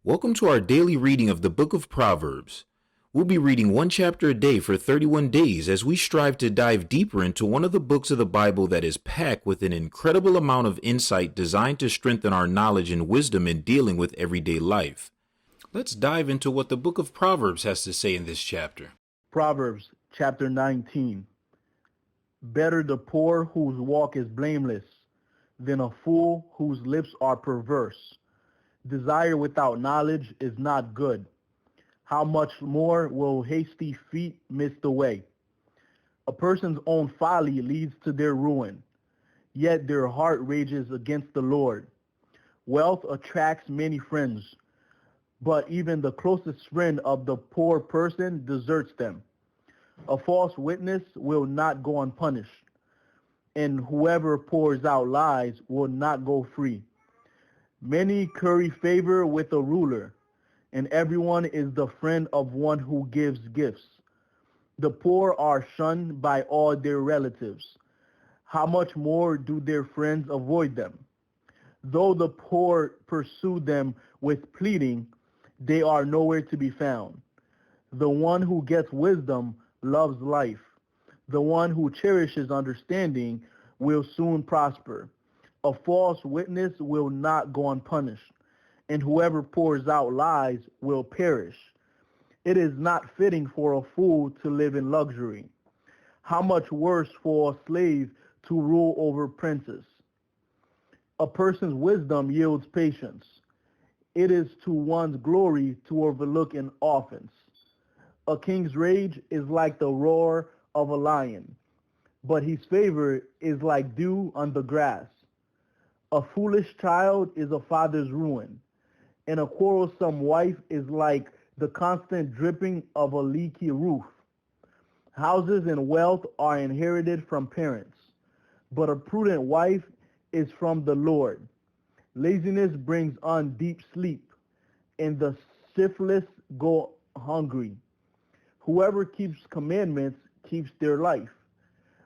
Welcome to our daily reading of the book of Proverbs. We'll be reading one chapter a day for 31 days as we strive to dive deeper into one of the books of the Bible that is packed with an incredible amount of insight designed to strengthen our knowledge and wisdom in dealing with everyday life. Let's dive into what the book of Proverbs has to say in this chapter. Proverbs chapter 19. Better the poor whose walk is blameless than a fool whose lips are perverse. Desire without knowledge is not good. How much more will hasty feet miss the way? A person's own folly leads to their ruin, yet their heart rages against the Lord. Wealth attracts many friends, but even the closest friend of the poor person deserts them. A false witness will not go unpunished, and whoever pours out lies will not go free. Many curry favor with a ruler, and everyone is the friend of one who gives gifts. The poor are shunned by all their relatives. How much more do their friends avoid them? Though the poor pursue them with pleading, they are nowhere to be found. The one who gets wisdom loves life. The one who cherishes understanding will soon prosper. A false witness will not go unpunished, and whoever pours out lies will perish. It is not fitting for a fool to live in luxury. How much worse for a slave to rule over princes? A person's wisdom yields patience. It is to one's glory to overlook an offense. A king's rage is like the roar of a lion, but his favor is like dew on the grass. A foolish child is a father's ruin, and a quarrelsome wife is like the constant dripping of a leaky roof. Houses and wealth are inherited from parents, but a prudent wife is from the Lord. Laziness brings on deep sleep, and the shiftless go hungry. Whoever keeps commandments keeps their life,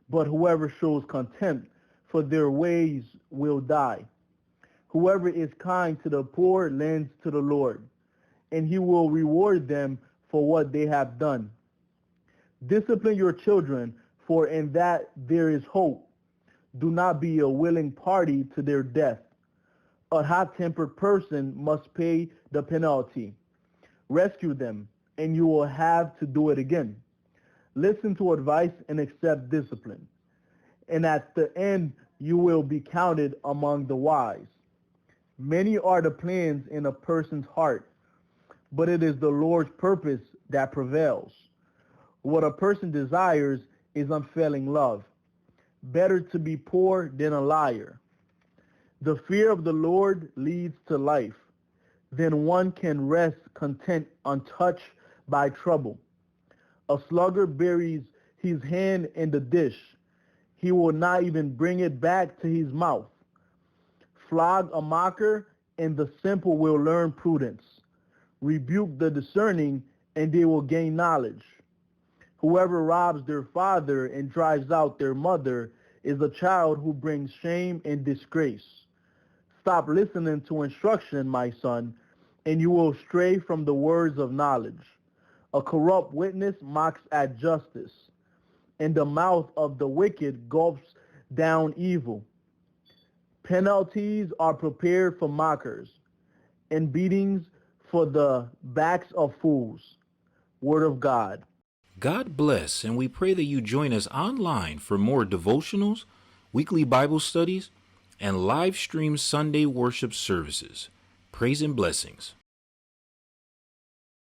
but whoever shows contempt for their ways will die. Whoever is kind to the poor lends to the Lord, and he will reward them for what they have done. Discipline your children, for in that there is hope. Do not be a willing party to their death. A hot-tempered person must pay the penalty. Rescue them, and you will have to do it again. Listen to advice and accept discipline, and at the end you will be counted among the wise. Many are the plans in a person's heart, but it is the Lord's purpose that prevails. What a person desires is unfailing love. Better to be poor than a liar. The fear of the Lord leads to life. Then one can rest content untouched by trouble. A sluggard buries his hand in the dish. He will not even bring it back to his mouth. Flog a mocker, and the simple will learn prudence. Rebuke the discerning, and they will gain knowledge. Whoever robs their father and drives out their mother is a child who brings shame and disgrace. Stop listening to instruction, my son, and you will stray from the words of knowledge. A corrupt witness mocks at justice, and the mouth of the wicked gulps down evil. Penalties are prepared for mockers, and beatings for the backs of fools. Word of God. God bless, and we pray that you join us online for more devotionals, weekly Bible studies, and live stream Sunday worship services. Praise and blessings.